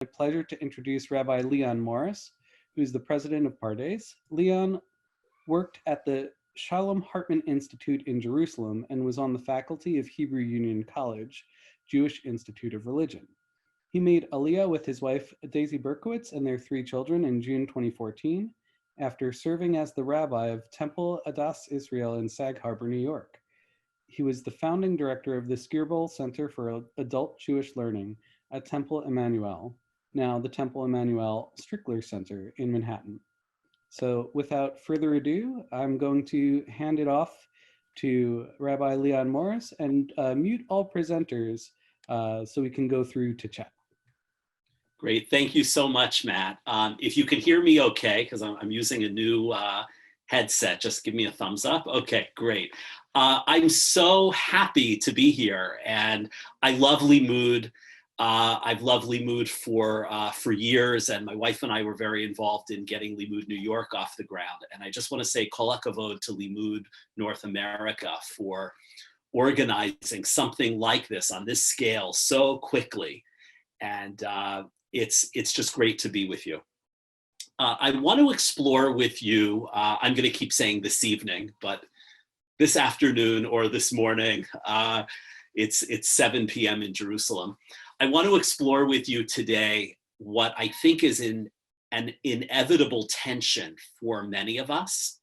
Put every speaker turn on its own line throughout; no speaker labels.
My pleasure to introduce Rabbi Leon Morris, who's the president of Pardes. Leon worked at the Shalom Hartman Institute in Jerusalem and was on the faculty of Hebrew Union College, Jewish Institute of Religion. He made Aliyah with his wife Daisy Berkowitz and their 3 children in June 2014, after serving as the rabbi of Temple Adas Israel in Sag Harbor, New York. He was the founding director of the Skirball Center for Adult Jewish Learning at Temple Emmanuel, now the Temple Emmanuel Strickler Center in Manhattan. So without further ado, I'm going to hand it off to Rabbi Leon Morris and mute all presenters so we can go through to chat.
Great, thank you so much, Matt. If you can hear me okay, because I'm using a new headset, just give me a thumbs up. Okay, great. I'm so happy to be here, and I love Limmud. I've loved Limmud for years, and my wife and I were very involved in getting Limmud New York off the ground. And I just want to say kol hakavod to Limmud North America for organizing something like this on this scale so quickly. And it's just great to be with you. I want to explore with you, I'm going to keep saying this evening, but this afternoon or this morning, it's 7 p.m. in Jerusalem. I want to explore with you today what I think is an inevitable tension for many of us,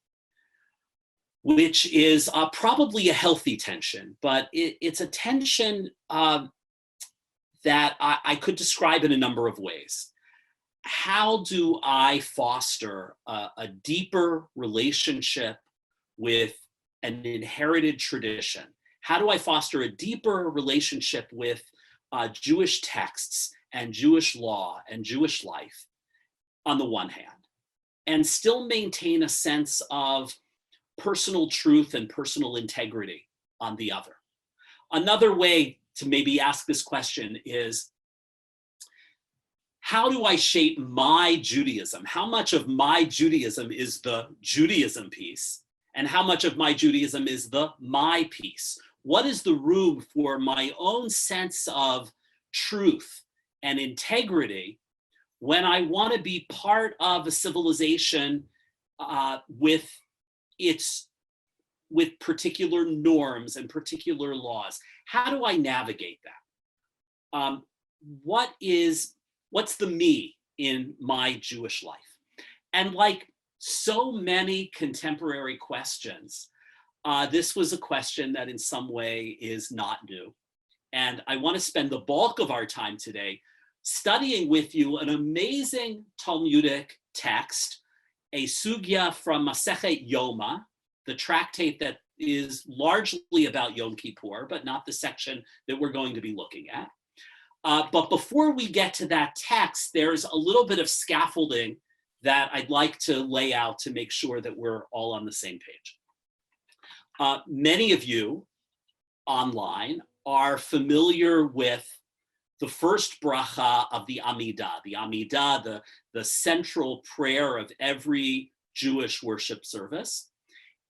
which is probably a healthy tension, but it's a tension that I could describe in a number of ways. How do I foster a deeper relationship with an inherited tradition? How do I foster a deeper relationship with Jewish texts and Jewish law and Jewish life on the one hand, and still maintain a sense of personal truth and personal integrity on the other? Another way to maybe ask this question is, how do I shape my Judaism? How much of my Judaism is the Judaism piece, and how much of my Judaism is the my piece? What is the room for my own sense of truth and integrity when I want to be part of a civilization with particular norms and particular laws? How do I navigate that? What's the me in my Jewish life? And like so many contemporary questions, this was a question that in some way is not new. And I want to spend the bulk of our time today studying with you an amazing Talmudic text, a sugya from Masechet Yoma, the tractate that is largely about Yom Kippur, but not the section that we're going to be looking at. But before we get to that text, there's a little bit of scaffolding that I'd like to lay out to make sure that we're all on the same page. Many of you online are familiar with the first bracha of the Amidah. The Amidah, the central prayer of every Jewish worship service.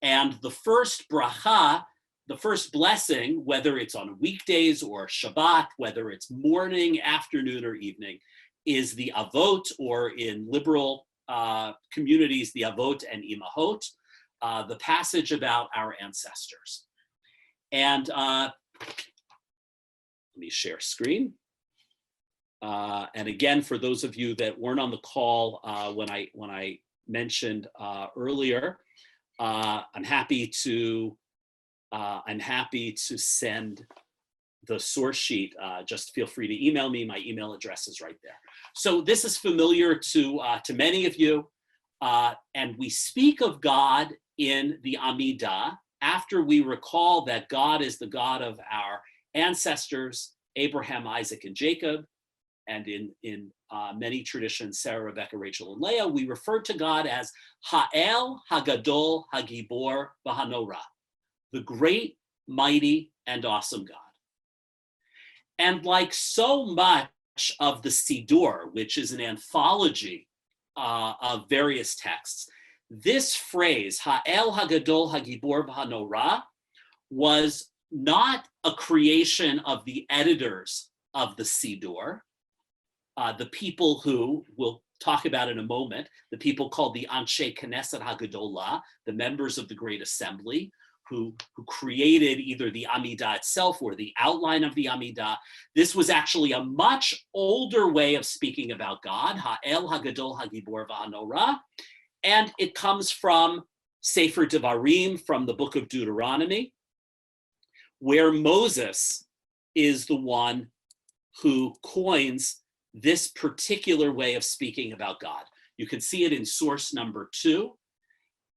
And the first bracha, the first blessing, whether it's on weekdays or Shabbat, whether it's morning, afternoon, or evening, is the Avot, or in liberal communities, the Avot and Imahot, the passage about our ancestors. And let me share screen. And again, for those of you that weren't on the call when I mentioned earlier, I'm happy to send the source sheet. Just feel free to email me. My email address is right there. So this is familiar to many of you, and we speak of God in the Amidah after we recall that God is the God of our ancestors, Abraham, Isaac, and Jacob. And in many traditions, Sarah, Rebecca, Rachel, and Leah, we refer to God as Ha'el, Hagadol, Hagibor, V'Hanora, the great, mighty, and awesome God. And like so much of the Siddur, which is an anthology of various texts, this phrase, Ha'el, Hagadol, Hagibor, V'Hanora, was not a creation of the editors of the Siddur. the people who we'll talk about in a moment, the people called the Anshe Knesset HaGadolah, the members of the Great Assembly, who created either the Amidah itself or the outline of the Amidah. This was actually a much older way of speaking about God, Ha'el HaGadol HaGibor VaHaNorah, and it comes from Sefer Devarim, from the book of Deuteronomy, where Moses is the one who coins this particular way of speaking about God. You can see it in source number 2.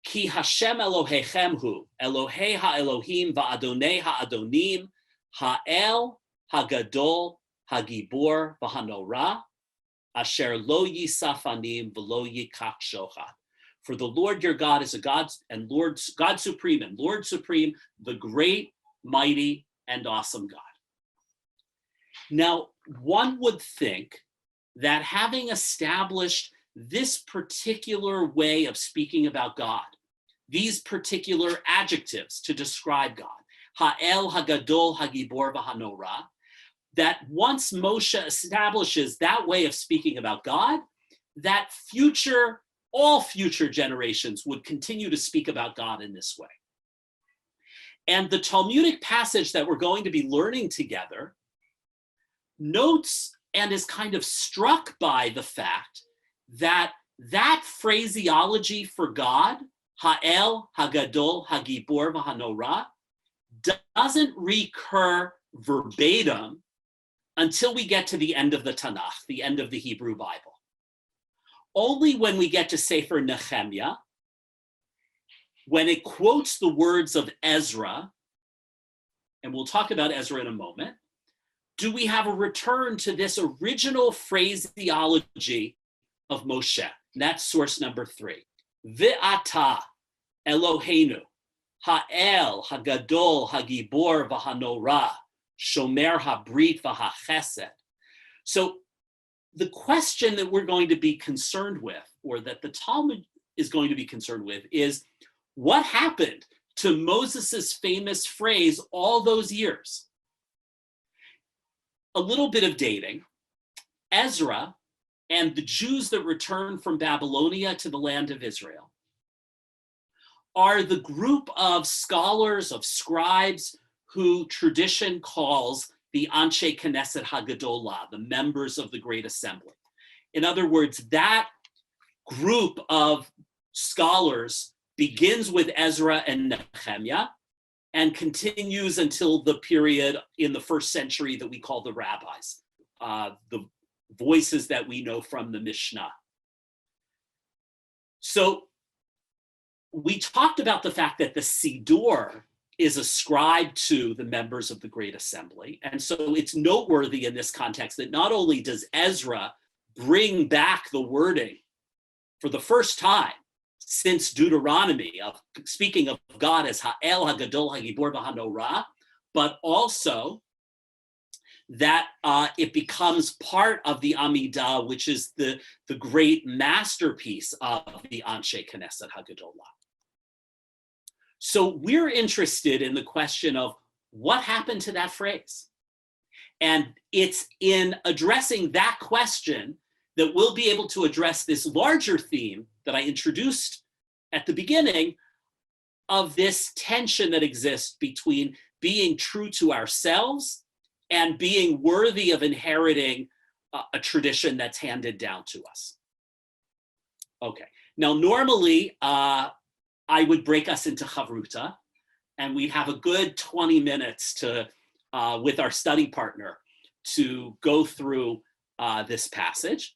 Ki Hashem Elohechem hu, Elohei ha'Elohim va'adonei ha'adonim, ha'el ha'gadol ha'gibor v'hanorah, asher lo yisafanim v'lo yikach shochat. For the Lord your God is a God and God supreme and Lord supreme, the great, mighty, and awesome God. Now, one would think that having established this particular way of speaking about God, these particular adjectives to describe God, Ha'el, Hagadol, Hagibor, V'Hanorah, that once Moshe establishes that way of speaking about God, that all future generations would continue to speak about God in this way. And the Talmudic passage that we're going to be learning together notes and is kind of struck by the fact that that phraseology for God, Ha'el, Hagadol, Hagibor, V'Hanorah, doesn't recur verbatim until we get to the end of the Tanakh, the end of the Hebrew Bible. Only when we get to Sefer Nehemiah, when it quotes the words of Ezra, and we'll talk about Ezra in a moment, do we have a return to this original phraseology of Moshe. And that's source number 3. Ve'ata Eloheinu, ha'el, hagadol, hagibor, v'hanorah, shomer habrit v'hachesed. So the question that we're going to be concerned with, or that the Talmud is going to be concerned with, is what happened to Moses's famous phrase all those years? A little bit of dating. Ezra and the Jews that returned from Babylonia to the land of Israel are the group of scholars, of scribes, who tradition calls the Anshe Knesset HaGadolah, the members of the Great Assembly. In other words, that group of scholars begins with Ezra and Nehemiah and continues until the period in the 1st century that we call the rabbis, the voices that we know from the Mishnah. So we talked about the fact that the Siddur is ascribed to the members of the Great Assembly. And so it's noteworthy in this context that not only does Ezra bring back the wording for the first time since Deuteronomy, of speaking of God as Ha'el, Hagadol, Hagibor, V'Hanorah, but also that it becomes part of the Amidah, which is the great masterpiece of the Anshe Knesset HaGadolah. So we're interested in the question of what happened to that phrase. And it's in addressing that question that we'll be able to address this larger theme that I introduced at the beginning of this tension that exists between being true to ourselves and being worthy of inheriting a tradition that's handed down to us. Okay, now normally I would break us into chavruta, and we'd have a good 20 minutes to, with our study partner, to go through this passage.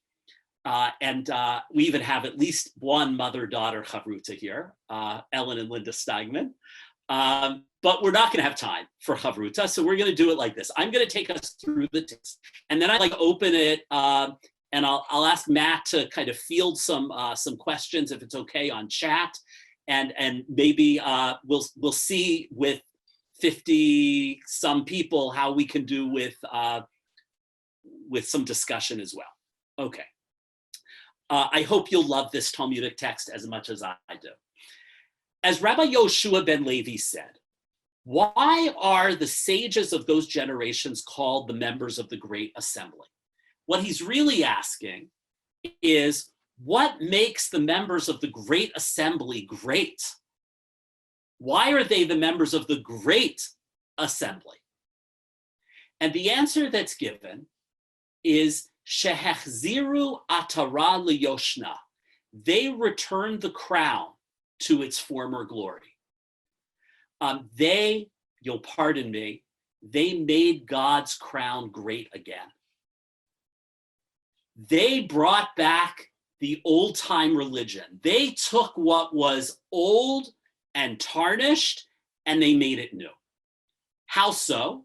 And we even have at least one mother-daughter chavruta here, Ellen and Linda Steigman. But we're not going to have time for chavruta, so we're going to do it like this. I'm going to take us through the text, and then I'd like to open it, and I'll ask Matt to kind of field some questions, if it's okay, on chat, and maybe we'll see with 50 some people how we can do with some discussion as well. Okay. I hope you'll love this Talmudic text as much as I do. As Rabbi Yoshua ben Levi said, why are the sages of those generations called the members of the Great Assembly? What he's really asking is, what makes the members of the Great Assembly great? Why are they the members of the Great Assembly? And the answer that's given is Shehechziru atara liyoshna. They returned the crown to its former glory. You'll pardon me, they made God's crown great again. They brought back the old-time religion. They took what was old and tarnished and they made it new. How so?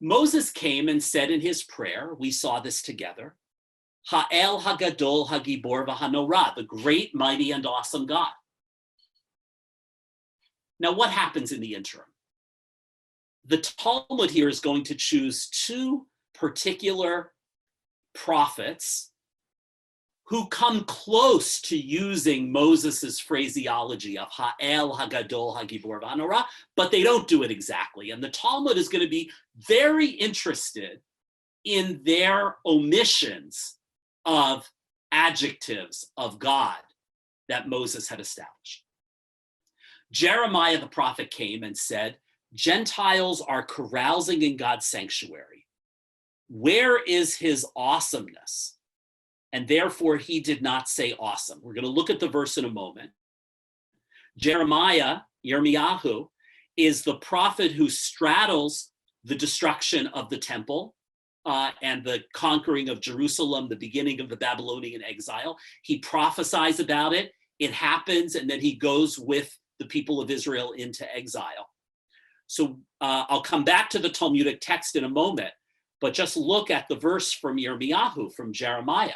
Moses came and said in his prayer, we saw this together, Ha'el Hagadol Hagibor V'Hanorah, the great, mighty, and awesome God. Now, what happens in the interim? The Talmud here is going to choose two particular prophets who come close to using Moses's phraseology of Ha'el Hagadol Hagibor V'Hanorah, but they don't do it exactly. And the Talmud is going to be very interested in their omissions of adjectives of God that Moses had established. Jeremiah the prophet came and said, Gentiles are carousing in God's sanctuary. Where is his awesomeness? And therefore he did not say awesome. We're going to look at the verse in a moment. Jeremiah, Yirmiyahu, is the prophet who straddles the destruction of the temple and the conquering of Jerusalem, the beginning of the Babylonian exile. He prophesies about it, it happens, and then he goes with the people of Israel into exile. So I'll come back to the Talmudic text in a moment, but just look at the verse from Yirmiyahu, from Jeremiah.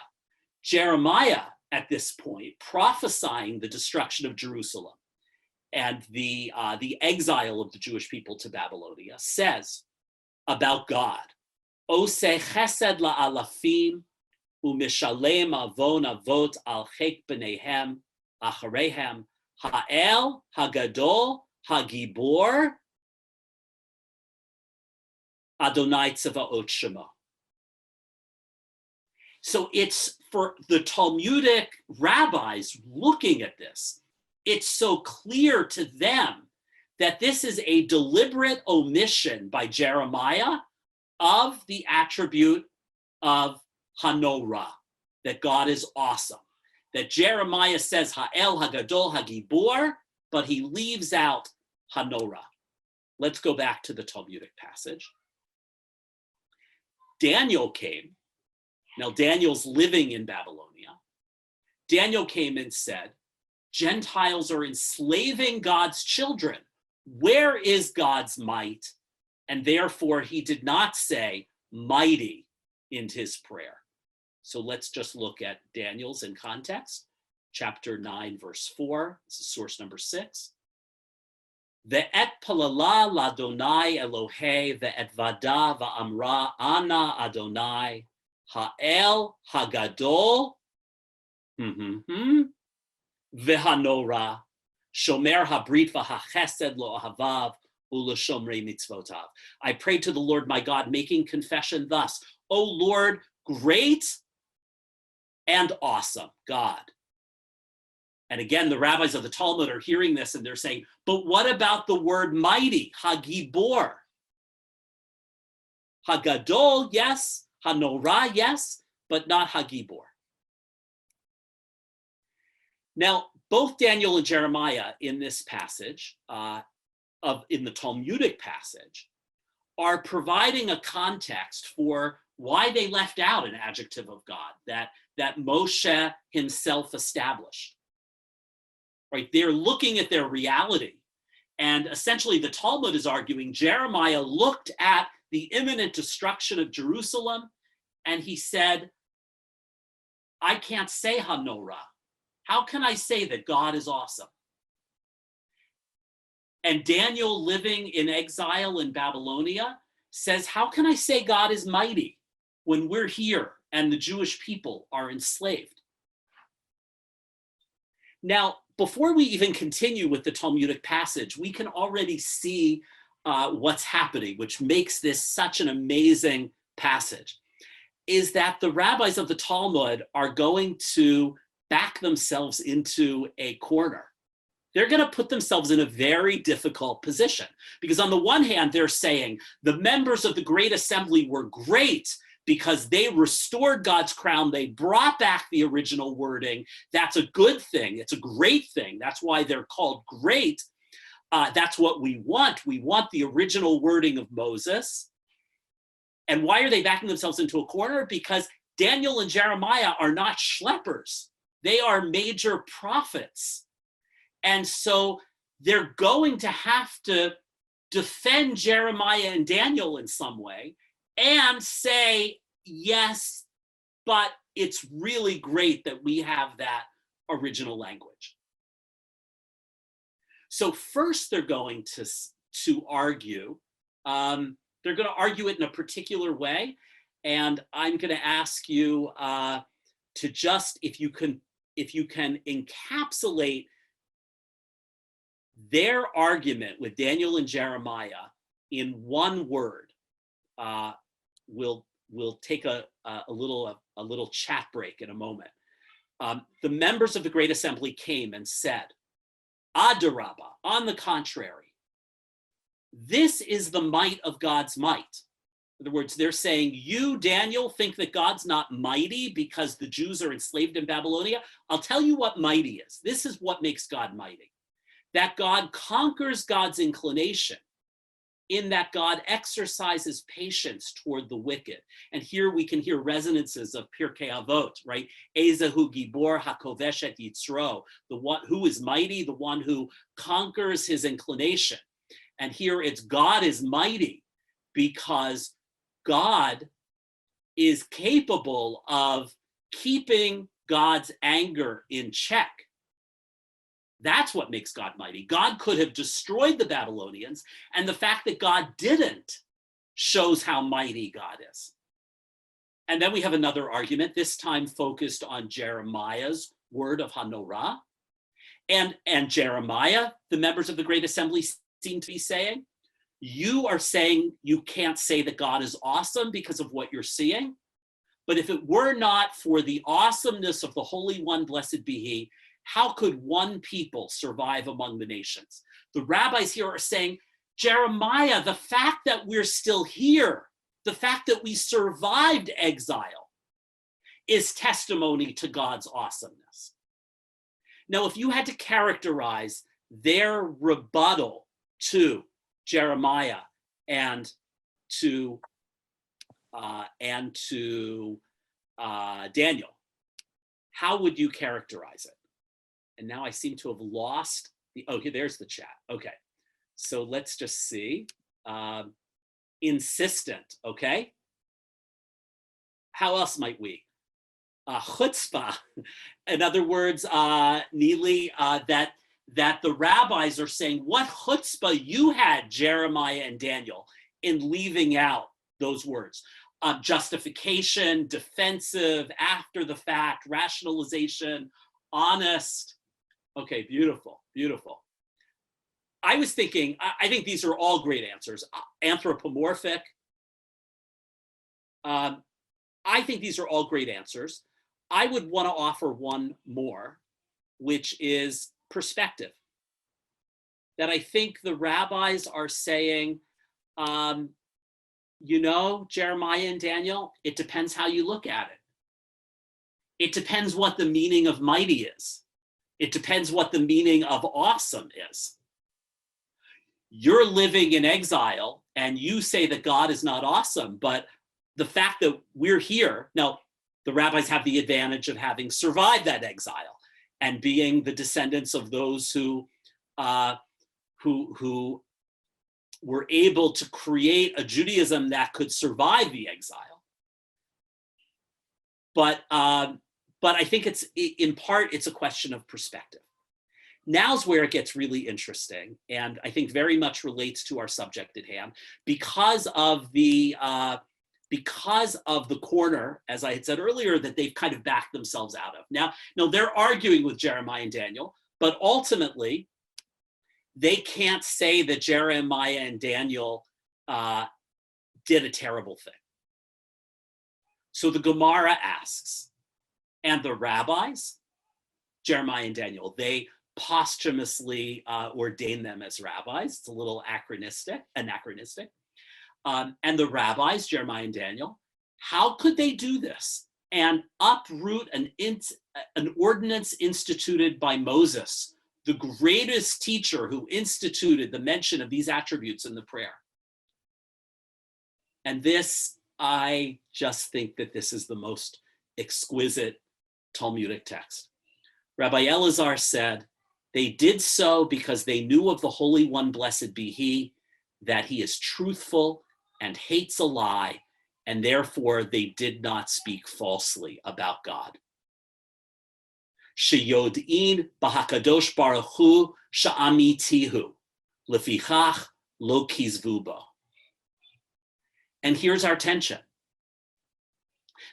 Jeremiah, at this point, prophesying the destruction of Jerusalem and the exile of the Jewish people to Babylonia, says about God, Oseh chesed la'alafim u'mishalem avon avot al chek b'neihem acharehem ha'el hagadol hagibor Adonai Tzavaot Shemo. So it's for the Talmudic rabbis looking at this, it's so clear to them that this is a deliberate omission by Jeremiah of the attribute of Hanorah, that God is awesome. That Jeremiah says Ha'el Hagadol Hagibor, but he leaves out Hanorah. Let's go back to the Talmudic passage. Daniel came. Now, Daniel's living in Babylonia. Daniel came and said, Gentiles are enslaving God's children. Where is God's might? And therefore, he did not say mighty in his prayer. So let's just look at Daniel's in context. Chapter 9, verse 4. This is source number 6. Ve'et palala l'Adonai Elohei ve'et vada va'amra ana Adonai ha'el hagadol ve'hanora shomer habrit v'hachesed lo ahavav u'leshomrei mitzvotav. I prayed to the Lord my God, making confession thus, O Lord, great and awesome God. And again, the rabbis of the Talmud are hearing this and they're saying, but what about the word mighty, Hagibor? Hagadol, yes. Hanorah, yes, but not Hagibor. Now, both Daniel and Jeremiah in this passage, in the Talmudic passage, are providing a context for why they left out an adjective of God that Moshe himself established. Right? They're looking at their reality. And essentially the Talmud is arguing Jeremiah looked at the imminent destruction of Jerusalem and he said, I can't say Hanorah. How can I say that God is awesome? And Daniel, living in exile in Babylonia, says, how can I say God is mighty when we're here and the Jewish people are enslaved? Now, before we even continue with the Talmudic passage, we can already see what's happening, which makes this such an amazing passage. is that the rabbis of the Talmud are going to back themselves into a corner. They're going to put themselves in a very difficult position, because on the one hand, they're saying the members of the Great Assembly were great because they restored God's crown. They brought back the original wording. That's a good thing. It's a great thing. That's why they're called great. That's what we want. We want the original wording of Moses. And why are they backing themselves into a corner? Because Daniel and Jeremiah are not schleppers. They are major prophets. And so they're going to have to defend Jeremiah and Daniel in some way and say, yes, but it's really great that we have that original language. So first they're going to argue, they're going to argue it in a particular way. And I'm going to ask you to just, if you can encapsulate their argument with Daniel and Jeremiah in one word. We'll take a little chat break in a moment. The members of the Great Assembly came and said, Adarabba, on the contrary, this is the might of God's might. In other words, they're saying, you, Daniel, think that God's not mighty because the Jews are enslaved in Babylonia? I'll tell you what mighty is. This is what makes God mighty. That God conquers God's inclination, in that God exercises patience toward the wicked. And here we can hear resonances of Pirkei Avot, right? Ezehu Gibor HaKovesh et Yitzro, the one who is mighty, the one who conquers his inclination. And here it's God is mighty because God is capable of keeping God's anger in check. That's what makes God mighty. God could have destroyed the Babylonians, and the fact that God didn't shows how mighty God is. And then we have another argument, this time focused on Jeremiah's word of Hanorah. And Jeremiah, the members of the Great Assembly seem to be saying, you are saying you can't say that God is awesome because of what you're seeing. But if it were not for the awesomeness of the Holy One, blessed be he, how could one people survive among the nations? The rabbis here are saying, Jeremiah, the fact that we're still here, the fact that we survived exile is testimony to God's awesomeness. Now, if you had to characterize their rebuttal to Jeremiah and to Daniel, how would you characterize it? And now I seem to have lost okay, there's the chat. Okay, so let's just see. Insistent, okay? How else might we? Chutzpah, in other words, Neely, that the rabbis are saying, what chutzpah you had, Jeremiah and Daniel, in leaving out those words. Justification, defensive, after the fact, rationalization, honest. Okay, beautiful, beautiful. I was thinking, I think these are all great answers. Anthropomorphic. I think these are all great answers. I would want to offer one more, which is perspective. That I think the rabbis are saying, you know, Jeremiah and Daniel, it depends how you look at it. It depends what the meaning of mighty is. It depends what the meaning of awesome is. You're living in exile and you say that God is not awesome, but the fact that we're here, now the rabbis have the advantage of having survived that exile and being the descendants of those who were able to create a Judaism that could survive the exile. But I think it's, in part, it's a question of perspective. Now's where it gets really interesting, and I think very much relates to our subject at hand, because of the corner, as I had said earlier, that they've kind of backed themselves out of. Now they're arguing with Jeremiah and Daniel, but ultimately, they can't say that Jeremiah and Daniel did a terrible thing. So the Gemara asks, and the rabbis, Jeremiah and Daniel, they posthumously ordain them as rabbis. It's a little anachronistic. And the rabbis, Jeremiah and Daniel, how could they do this and uproot an ordinance instituted by Moses, the greatest teacher who instituted the mention of these attributes in the prayer? And this, I just think that this is the most exquisite Talmudic text. Rabbi Elazar said, they did so because they knew of the Holy One, blessed be he, that he is truthful and hates a lie, and therefore they did not speak falsely about God. Sheyod'in b'hakadosh baruch hu sha'amitihu, lefichach lo kizvu bo. And here's our tension.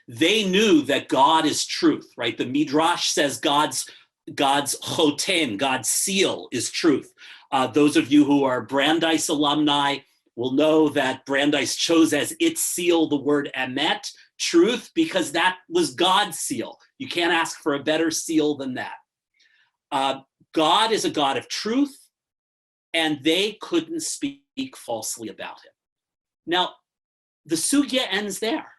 They knew that God is truth, right? The Midrash says God's chotem, God's seal is truth. Those of you who are Brandeis alumni will know that Brandeis chose as its seal the word emet, truth, because that was God's seal. You can't ask for a better seal than that. God is a God of truth, and they couldn't speak falsely about him. Now, the sugya ends there.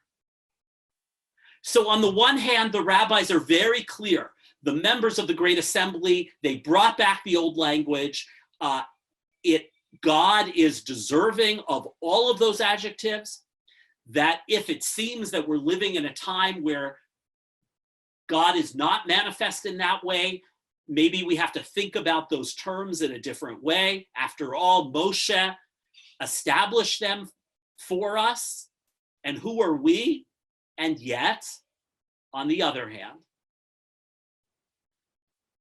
So on the one hand, the rabbis are very clear. The members of the Great Assembly, they brought back the old language. God is deserving of all of those adjectives, that if it seems that we're living in a time where God is not manifest in that way, maybe we have to think about those terms in a different way. After all, Moshe established them for us, and who are we? And yet, on the other hand,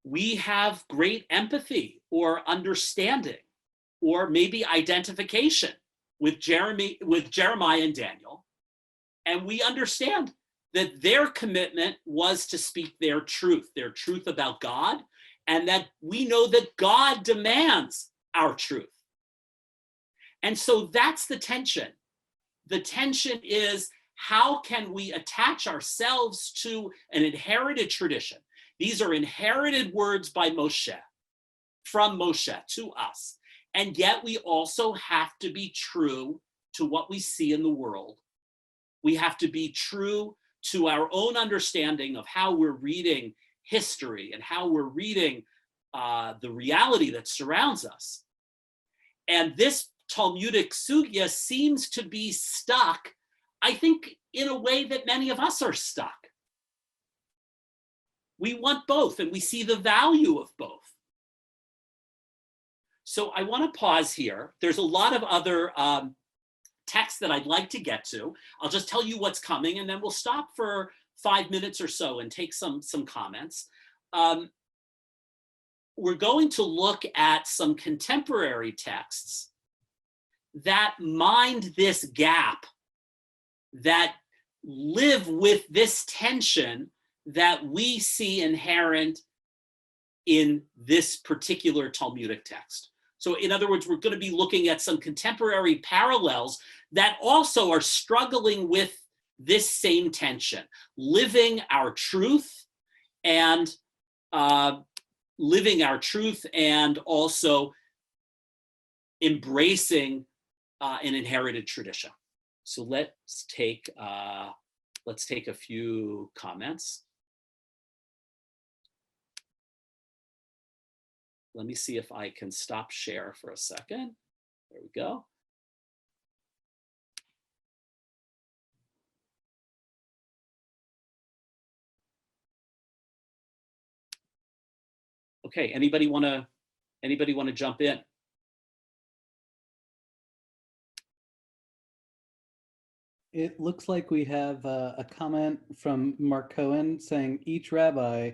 we have great empathy or understanding or maybe identification with Jeremiah and Daniel. And we understand that their commitment was to speak their truth about God, and that we know that God demands our truth. And so that's the tension. The tension is, how can we attach ourselves to an inherited tradition? These are inherited words by Moshe, from Moshe to us. And yet we also have to be true to what we see in the world. We have to be true to our own understanding of how we're reading history and how we're reading the reality that surrounds us. And this Talmudic sugya seems to be stuck, I think, in a way that many of us are stuck. We want both, and we see the value of both. So I want to pause here. There's a lot of other texts that I'd like to get to. I'll just tell you what's coming, and then we'll stop for 5 minutes or so and take some comments. We're going to look at some contemporary texts that mind this gap, that live with this tension that we see inherent in this particular Talmudic text. So in other words, we're going to be looking at some contemporary parallels that also are struggling with this same tension, living our truth and also embracing an inherited tradition. So let's take a few comments. Let me see if I can stop share for a second. There we go. Okay, anybody want to jump in?
It looks like we have a comment from Mark Cohen saying each rabbi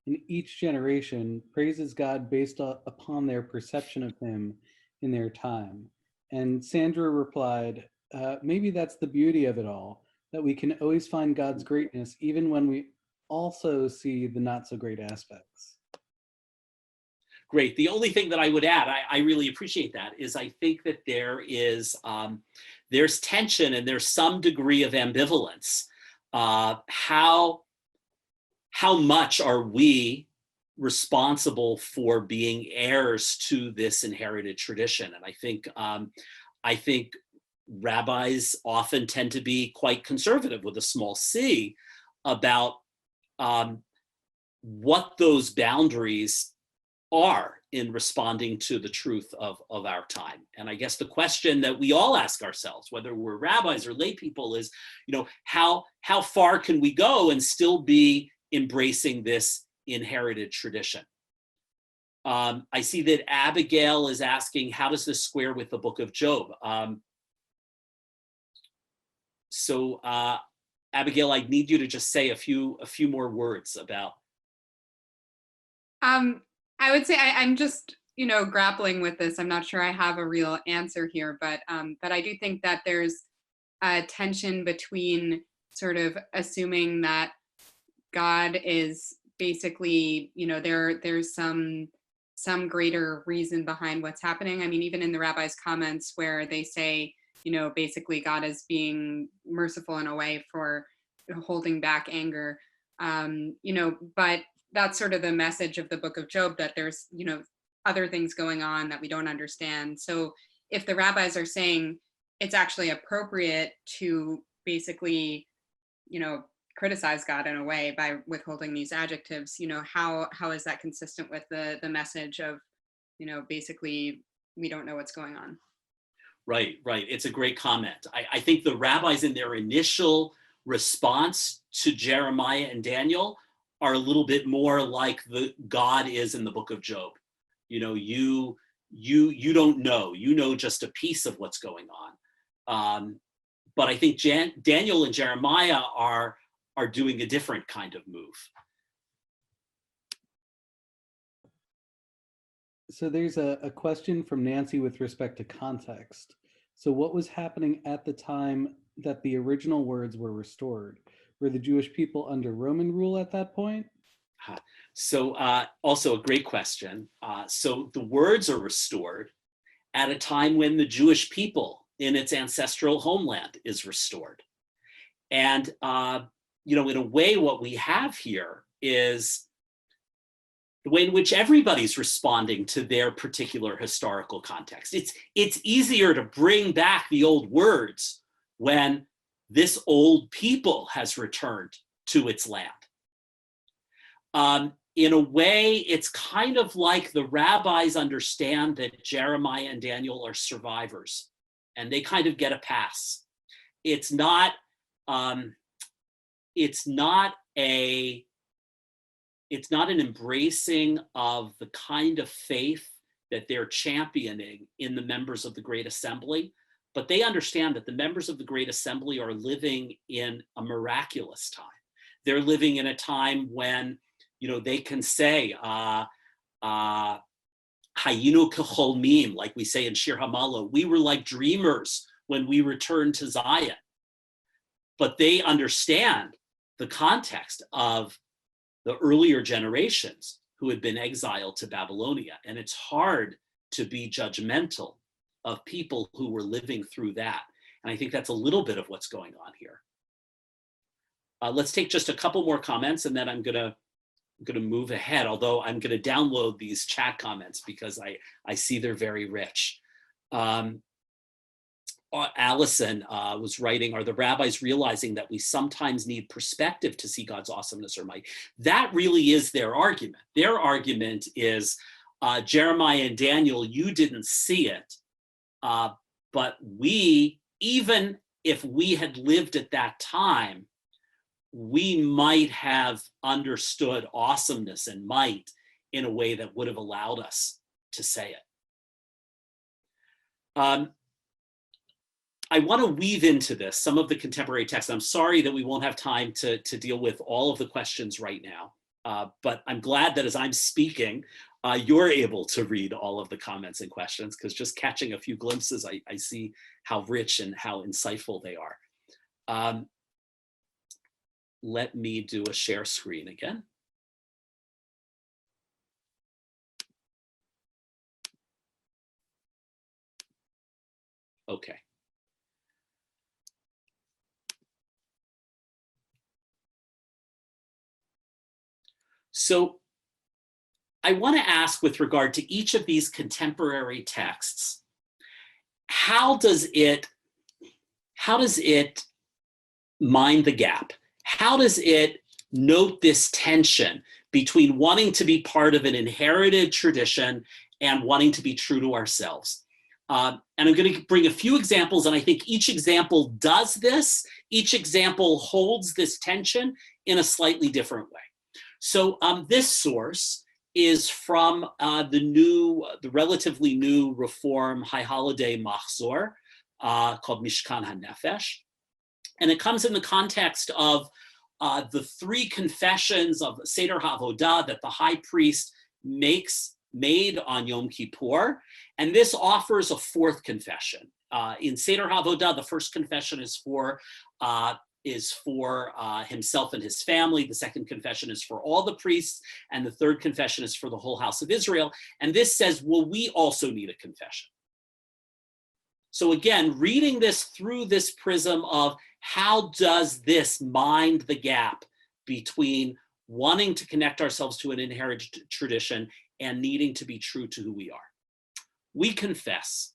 in each generation praises God based upon their perception of him in their time. And Sandra replied, maybe that's the beauty of it all, that we can always find God's greatness even when we also see the not so great aspects.
Great. The only thing that I would add, I really appreciate that, is I think that there's tension and there's some degree of ambivalence how much are we responsible for being heirs to this inherited tradition? And I think rabbis often tend to be quite conservative with a small c about what those boundaries are in responding to the truth of our time. And I guess the question that we all ask ourselves, whether we're rabbis or lay people, is, how far can we go and still be embracing this inherited tradition? I see that Abigail is asking, how does this square with the book of Job? So Abigail, I need you to just say a few more words about.
I would say I'm just, grappling with this. I'm not sure I have a real answer here, but I do think that there's a tension between sort of assuming that God is basically, there's some greater reason behind what's happening. I mean, even in the rabbi's comments where they say, basically God is being merciful in a way for holding back anger, but that's sort of the message of the book of Job, that there's, other things going on that we don't understand. So if the rabbis are saying it's actually appropriate to basically, criticize God in a way by withholding these adjectives, how is that consistent with the message of, basically we don't know what's going on?
Right. It's a great comment. I think the rabbis in their initial response to Jeremiah and Daniel are a little bit more like the God is in the book of Job. You don't know, just a piece of what's going on. But I think Daniel and Jeremiah are doing a different kind of move.
So there's a question from Nancy with respect to context. So what was happening at the time that the original words were restored? Were the Jewish people under Roman rule at that point?
So also a great question. So the words are restored at a time when the Jewish people in its ancestral homeland is restored. And, in a way, what we have here is the way in which everybody's responding to their particular historical context. It's easier to bring back the old words when this old people has returned to its land. In a way, it's kind of like the rabbis understand that Jeremiah and Daniel are survivors, and they kind of get a pass. It's not an embracing of the kind of faith that they're championing in the members of the Great Assembly, but they understand that the members of the Great Assembly are living in a miraculous time. They're living in a time when, they can say, Hayinu kecholmim, like we say in Shir Hamalo, we were like dreamers when we returned to Zion. But they understand the context of the earlier generations who had been exiled to Babylonia. And it's hard to be judgmental of people who were living through that. And I think that's a little bit of what's going on here. Let's take just a couple more comments, and then I'm gonna move ahead, although I'm gonna download these chat comments because I see they're very rich. Allison was writing, are the rabbis realizing that we sometimes need perspective to see God's awesomeness or might? That really is their argument. Their argument is, Jeremiah and Daniel, you didn't see it, but we, even if we had lived at that time, we might have understood awesomeness and might in a way that would have allowed us to say it. I want to weave into this some of the contemporary texts. I'm sorry that we won't have time to deal with all of the questions right now, but I'm glad that as I'm speaking, you're able to read all of the comments and questions, because just catching a few glimpses, I see how rich and how insightful they are. Let me do a share screen again. Okay. So I want to ask, with regard to each of these contemporary texts, how does it mind the gap? How does it note this tension between wanting to be part of an inherited tradition and wanting to be true to ourselves? And I'm going to bring a few examples, and I think each example does this. Each example holds this tension in a slightly different way. So this source is from the relatively new Reform High Holiday Machzor called Mishkan HaNefesh. And it comes in the context of the three confessions of Seder HaAvodah that the high priest made on Yom Kippur. And this offers a fourth confession. In Seder HaAvodah, the first confession is for himself and his family. The second confession is for all the priests. And the third confession is for the whole house of Israel. And this says, well, we also need a confession. So again, reading this through this prism of how does this mind the gap between wanting to connect ourselves to an inherited tradition and needing to be true to who we are. We confess,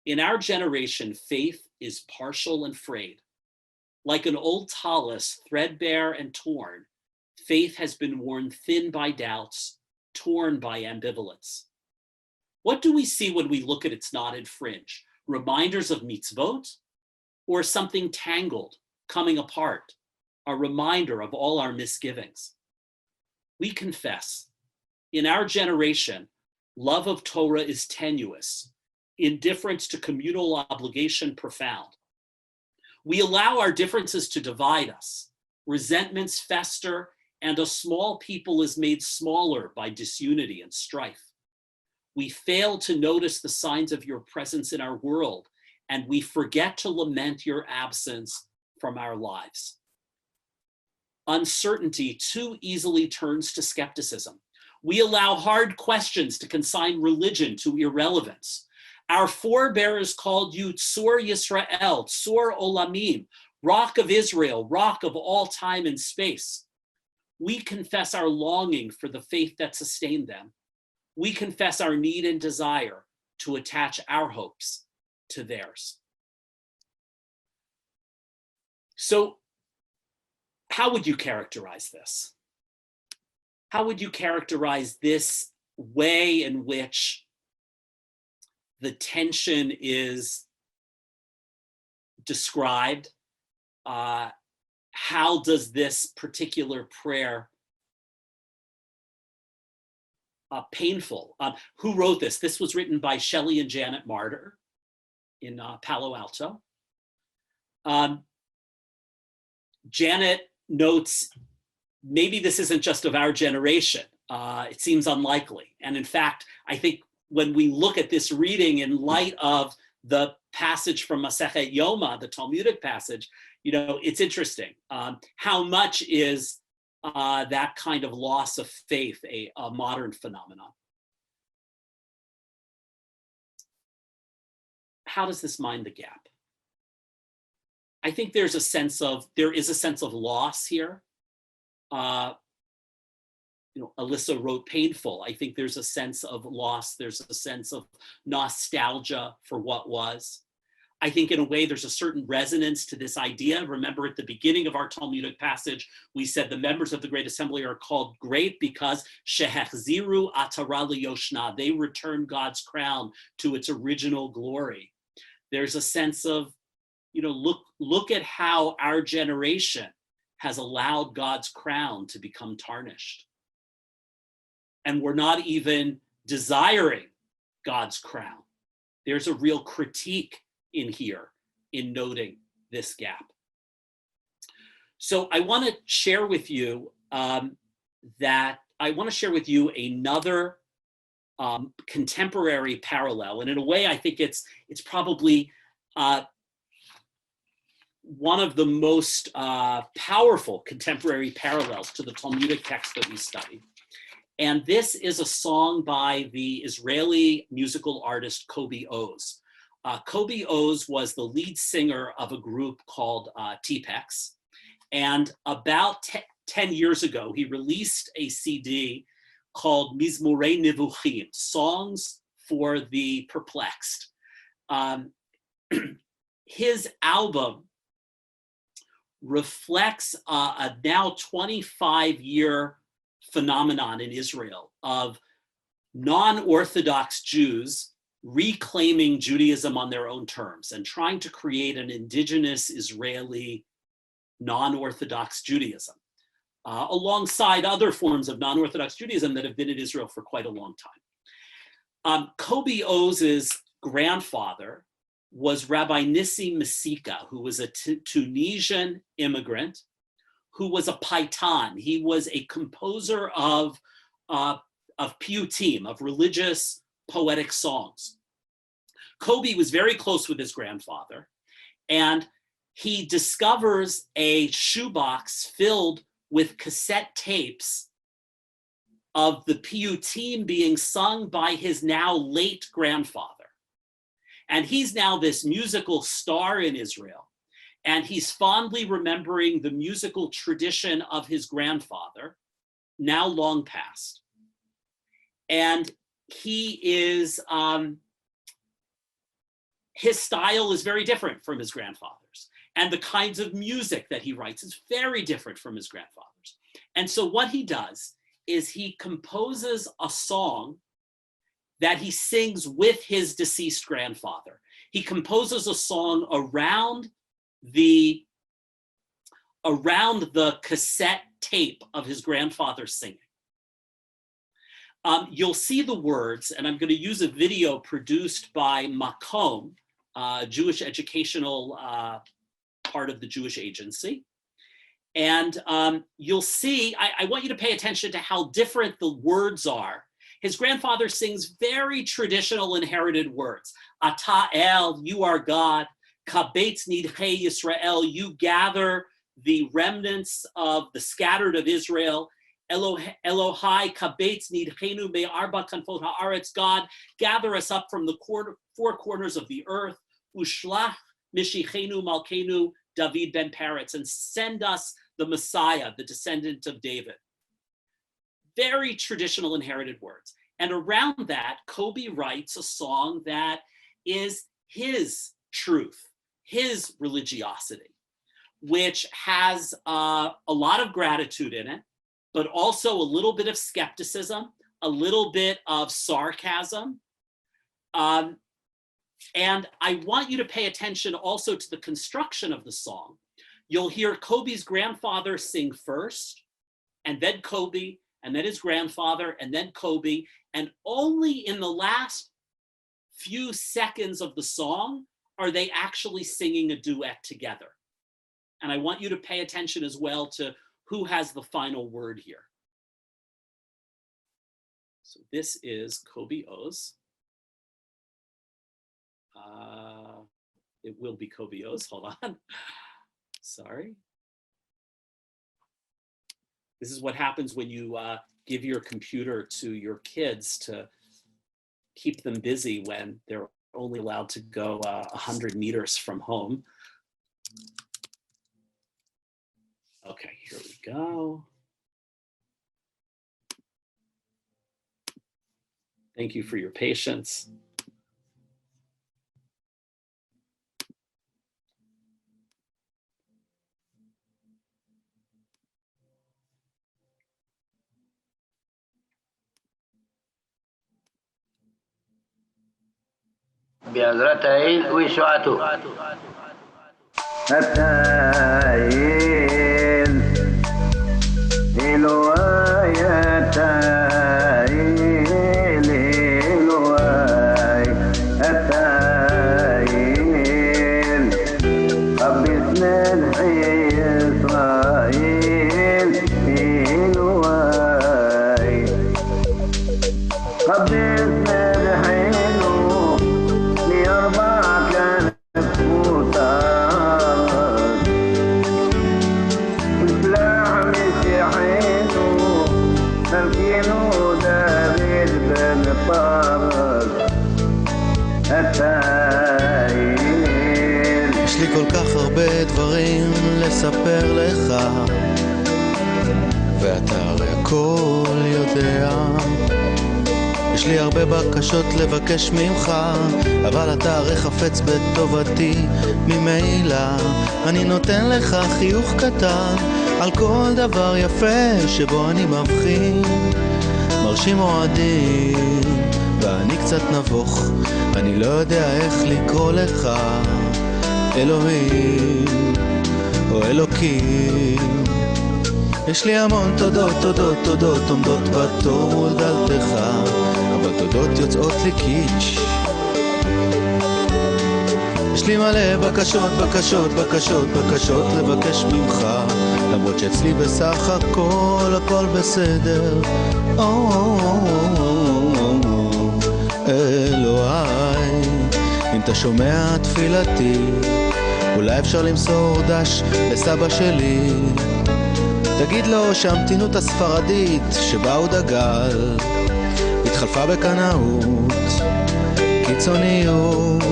in our generation, faith is partial and frayed. Like an old tallis, threadbare and torn, faith has been worn thin by doubts, torn by ambivalence. What do we see when we look at its knotted fringe? Reminders of mitzvot, or something tangled, coming apart, a reminder of all our misgivings? We confess, in our generation, love of Torah is tenuous, indifference to communal obligation profound. We allow our differences to divide us, resentments fester, and a small people is made smaller by disunity and strife. We fail to notice the signs of your presence in our world, and we forget to lament your absence from our lives. Uncertainty too easily turns to skepticism. We allow hard questions to consign religion to irrelevance. Our forebears called you Tzur Yisrael, Tzur Olamim, Rock of Israel, Rock of all time and space. We confess our longing for the faith that sustained them. We confess our need and desire to attach our hopes to theirs. So, how would you characterize this? How would you characterize this way in which the tension is described? How does this particular prayer painful? Who wrote this? This was written by Shelley and Janet Martyr in Palo Alto. Janet notes, maybe this isn't just of our generation. It seems unlikely. And in fact, I think when we look at this reading in light of the passage from Masechet Yoma, the Talmudic passage, it's interesting. How much is that kind of loss of faith a modern phenomenon? How does this mind the gap? I think there is a sense of loss here. Alyssa wrote painful. I think there's a sense of loss. There's a sense of nostalgia for what was. I think in a way there's a certain resonance to this idea. Remember, at the beginning of our Talmudic passage, we said the members of the Great Assembly are called great because shehechziru atara liyoshna, they return God's crown to its original glory. There's a sense of, look at how our generation has allowed God's crown to become tarnished. And we're not even desiring God's crown. There's a real critique in here in noting this gap. So I want to share with you another contemporary parallel. And in a way, I think it's probably one of the most powerful contemporary parallels to the Talmudic text that we study. And this is a song by the Israeli musical artist Kobe Oz. Kobe Oz was the lead singer of a group called T-Pex. And about 10 years ago, he released a CD called Mizmorei Nevuchim, Songs for the Perplexed. His album reflects a now 25-year phenomenon in Israel of non-Orthodox Jews reclaiming Judaism on their own terms and trying to create an indigenous Israeli non-Orthodox Judaism, alongside other forms of non-Orthodox Judaism that have been in Israel for quite a long time. Kobe Oz's grandfather was Rabbi Nissim Mesika, who was a Tunisian immigrant, who was a paitan. He was a composer of piyutim, of religious poetic songs. Kobe was very close with his grandfather, and he discovers a shoebox filled with cassette tapes of the piyutim being sung by his now late grandfather. And he's now this musical star in Israel, and he's fondly remembering the musical tradition of his grandfather, now long past. And he is, his style is very different from his grandfather's. And the kinds of music that he writes is very different from his grandfather's. And so what he does is he composes a song that he sings with his deceased grandfather. He composes a song around the cassette tape of his grandfather singing. You'll see the words, and I'm going to use a video produced by Makom, Jewish educational part of the Jewish Agency. And you'll see, I want you to pay attention to how different the words are. His grandfather sings very traditional inherited words. Ata El, you are God. Kabetz nidchei Yisrael, you gather the remnants of the scattered of Israel. Elohai kabetz nidchenu me'arba kanfot haaretz, God, gather us up from the four corners of the earth. Ushlach mishichenu malkenu David ben Peretz, and send us the Messiah, the descendant of David. Very traditional inherited words. And around that, Kobe writes a song that is his truth, his religiosity, which has a lot of gratitude in it, but also a little bit of skepticism, a little bit of sarcasm. And I want you to pay attention also to the construction of the song. You'll hear Kobe's grandfather sing first, and then Kobe, and then his grandfather, and then Kobe. And only in the last few seconds of the song are they actually singing a duet together. And I want you to pay attention as well to who has the final word here. So this is Kobe Oz. It will be Kobe Oz, hold on. Sorry. This is what happens when you give your computer to your kids to keep them busy when they're only allowed to go 100 meters from home. Okay, here we go. Thank you for your patience.
بحضرت عيد ويشوعته التايل إلواي التايل إلواي التايل رب اسم الحي إسرائيل إلواي رب اسم الحي
יש לי כל כך הרבה דברים לספר לך, ואתה הרי הכל יודע. יש לי הרבה בקשות לבקש ממך, אבל אתה הרי חפץ בטובתי. ממילא אני נותן לך חיוך קטן על כל דבר יפה שבו אני מבחין. מרשים אוהדים ואני קצת נבוך, אני לא יודע איך לקרוא לך אלוהים או אלוקים. יש לי המון תודות, תודות, תודות עומדות בתור מול דלתך, אבל תודות יוצאות לי קיץ'. יש לי מלא בקשות, בקשות, בקשות, בקשות לבקש ממך, למרות שאצלי בסך הכל בסדר. אלוהי, אם אתה שומע תפילתי, אולי אפשר למסור דש לסבא שלי. תגיד לו שהמתינות הספרדית שבה הוא דגל התחלפה בקנאות, קיצוניות,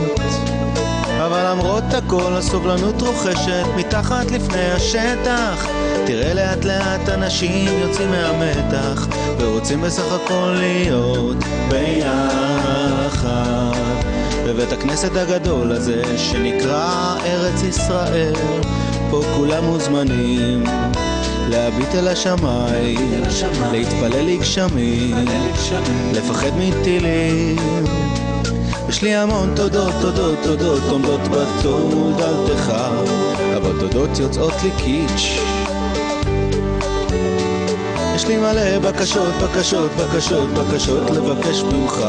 אבל למרות הכל הסובלנות רוכשת מתחת לפני השטח. תראה לאט לאט אנשים יוצאים מהמתח ורוצים בסך הכל להיות ביחד בבית הכנסת הגדול הזה שנקרא ארץ ישראל. פה כולם מוזמנים להביט אל השמיים, להתפלל לגשמים, לפחד מטילים. יש לי המון תודות, תודות, תודות עומדות בתור מול דלתך, אבל תודות יוצאות לי קיץ'. יש לי מלא בקשות, בקשות, בקשות, בקשות לבקש ממך,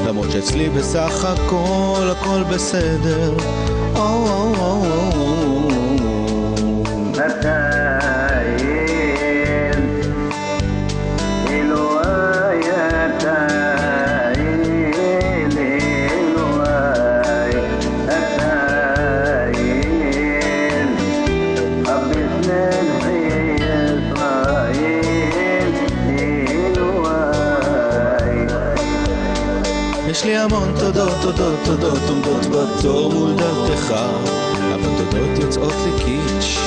למרות שאצלי בסך הכל בסדר. יש לי המון תודות, תודות, תודות עומדות בתור מול דלתך, אבל תודות יוצאות לי קיץ'.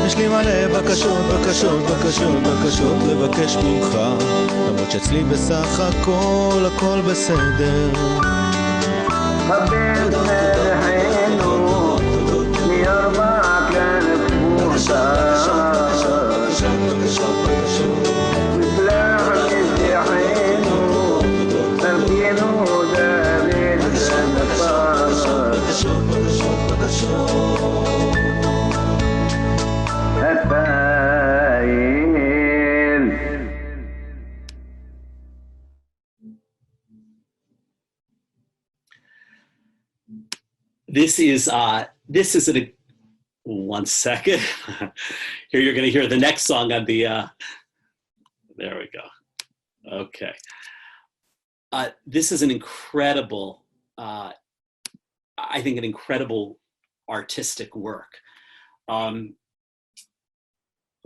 יש לי מלא בקשות, בקשות, בקשות, בקשות לבקש ממך, למרות שאצלי בסך הכל בסדר.
חבר חיינו מארבע כאן כמותה
This is one second. Here you're going to hear the next song on the, there we go. Okay. This is an incredible, I think an incredible artistic work.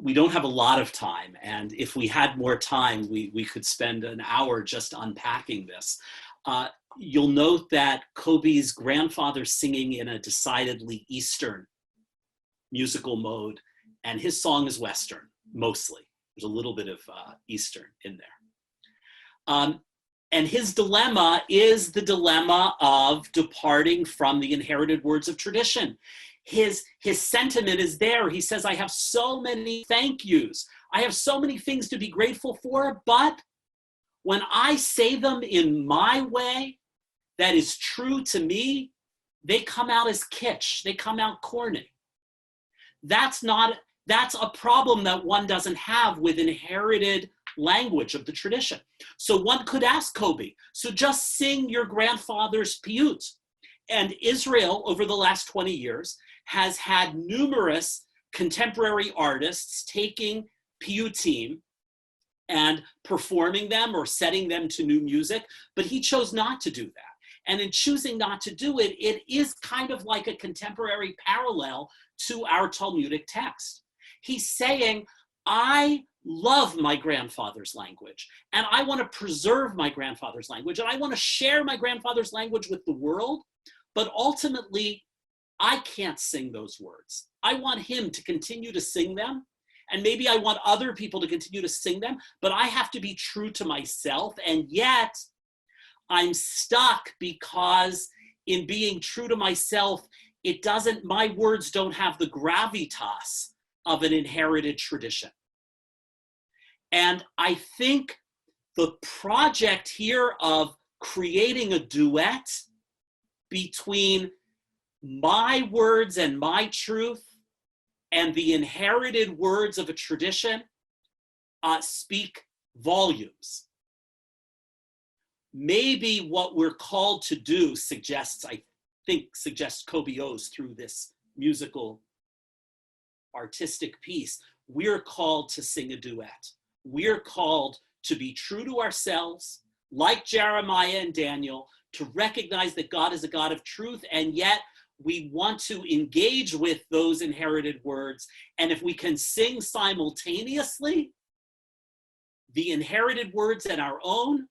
We don't have a lot of time, and if we had more time, we could spend an hour just unpacking this. You'll note that Kobe's grandfather's singing in a decidedly Eastern musical mode, and his song is Western, mostly. There's a little bit of Eastern in there. And his dilemma is the dilemma of departing from the inherited words of tradition. His sentiment is there. He says, I have so many thank yous. I have so many things to be grateful for, but when I say them in my way, that is true to me, they come out as kitsch. They come out corny. That's a problem that one doesn't have with inherited language of the tradition. So one could ask Kobe, so just sing your grandfather's piyut. And Israel, over the last 20 years, has had numerous contemporary artists taking piyutim and performing them or setting them to new music, but he chose not to do that. And in choosing not to do it, it is kind of like a contemporary parallel to our Talmudic text. He's saying, I love my grandfather's language, and I want to preserve my grandfather's language, and I want to share my grandfather's language with the world, but ultimately, I can't sing those words. I want him to continue to sing them. And maybe I want other people to continue to sing them, but I have to be true to myself. And yet I'm stuck because in being true to myself, my words don't have the gravitas of an inherited tradition. And I think the project here of creating a duet between my words and my truth and the inherited words of a tradition speak volumes. Maybe what we're called to do suggests Kobe-O's through this musical artistic piece. We're called to sing a duet. We're called to be true to ourselves, like Jeremiah and Daniel, to recognize that God is a God of truth, and yet we want to engage with those inherited words. And if we can sing simultaneously the inherited words and our own,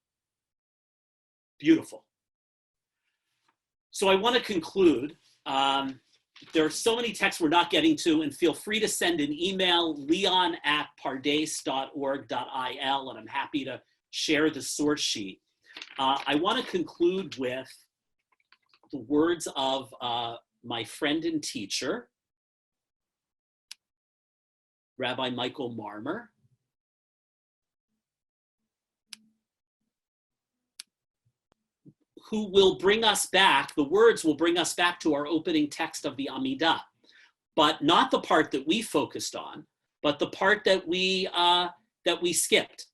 beautiful. So I want to conclude. There are so many texts we're not getting to, and feel free to send an email, leon@pardes.org.il, and I'm happy to share the source sheet. I want to conclude with the words of my friend and teacher, Rabbi Michael Marmer, who will bring us back, the words will bring us back to our opening text of the Amidah, but not the part that we focused on, but the part that we skipped.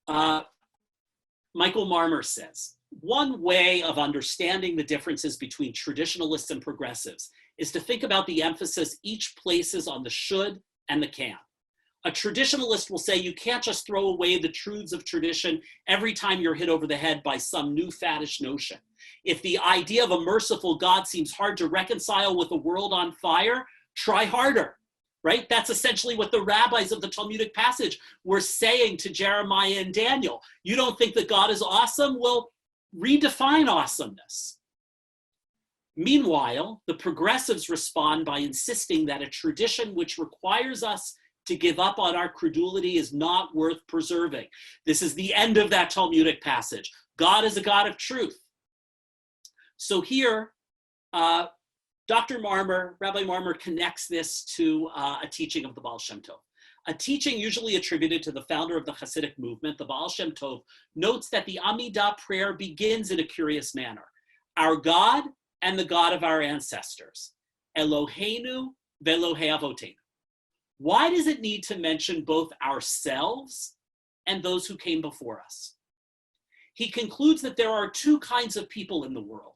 Michael Marmer says, one way of understanding the differences between traditionalists and progressives is to think about the emphasis each places on the should and the can. A traditionalist will say you can't just throw away the truths of tradition every time you're hit over the head by some new faddish notion. If the idea of a merciful God seems hard to reconcile with a world on fire, try harder, right? That's essentially what the rabbis of the Talmudic passage were saying to Jeremiah and Daniel. You don't think that God is awesome? Well, redefine awesomeness. Meanwhile, the progressives respond by insisting that a tradition which requires us to give up on our credulity is not worth preserving. This is the end of that Talmudic passage. God is a God of truth. So here, Rabbi Marmer connects this to a teaching of the Baal Shem Tov. A teaching usually attributed to the founder of the Hasidic movement, the Baal Shem Tov, notes that the Amidah prayer begins in a curious manner. Our God and the God of our ancestors. Eloheinu ve'Elohei Avoteinu. Why does it need to mention both ourselves and those who came before us? He concludes that there are two kinds of people in the world.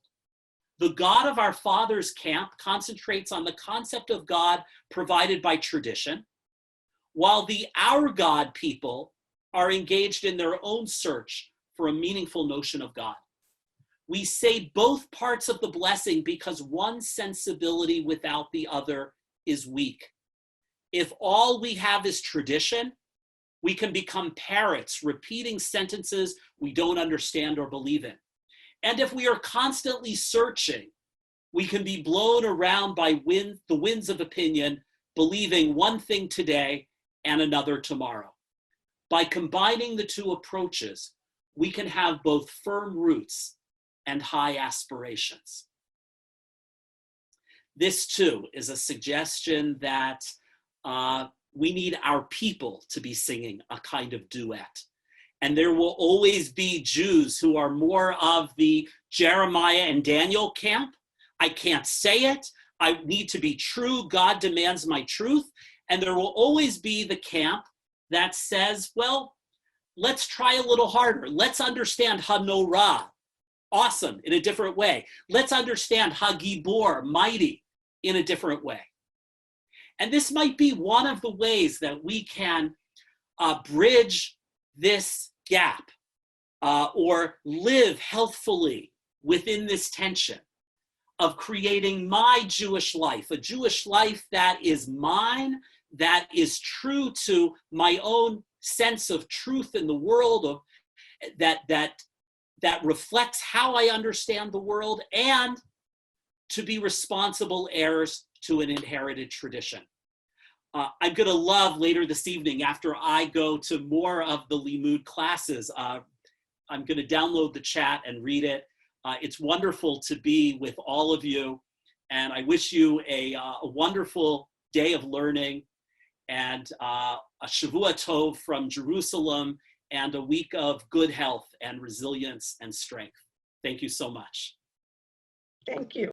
The God of our fathers' camp concentrates on the concept of God provided by tradition, while the our God people are engaged in their own search for a meaningful notion of God. We say both parts of the blessing because one sensibility without the other is weak. If all we have is tradition, we can become parrots, repeating sentences we don't understand or believe in. And if we are constantly searching, we can be blown around by the winds of opinion, believing one thing today and another tomorrow. By combining the two approaches, we can have both firm roots and high aspirations. This too is a suggestion that we need our people to be singing a kind of duet. And there will always be Jews who are more of the Jeremiah and Daniel camp. I can't say it. I need to be true. God demands my truth. And there will always be the camp that says, well, let's try a little harder. Let's understand Hanorah, awesome, in a different way. Let's understand Hagibor, mighty, in a different way. And this might be one of the ways that we can bridge this gap or live healthfully within this tension of creating my Jewish life, a Jewish life that is mine, that is true to my own sense of truth in the world, of that reflects how I understand the world, and to be responsible heirs to an inherited tradition. I'm going to love later this evening, after I go to more of the Limmud classes, I'm going to download the chat and read it. It's wonderful to be with all of you, and I wish you a wonderful day of learning, and a Shavua Tov from Jerusalem, and a week of good health and resilience and strength. Thank you so much.
Thank you.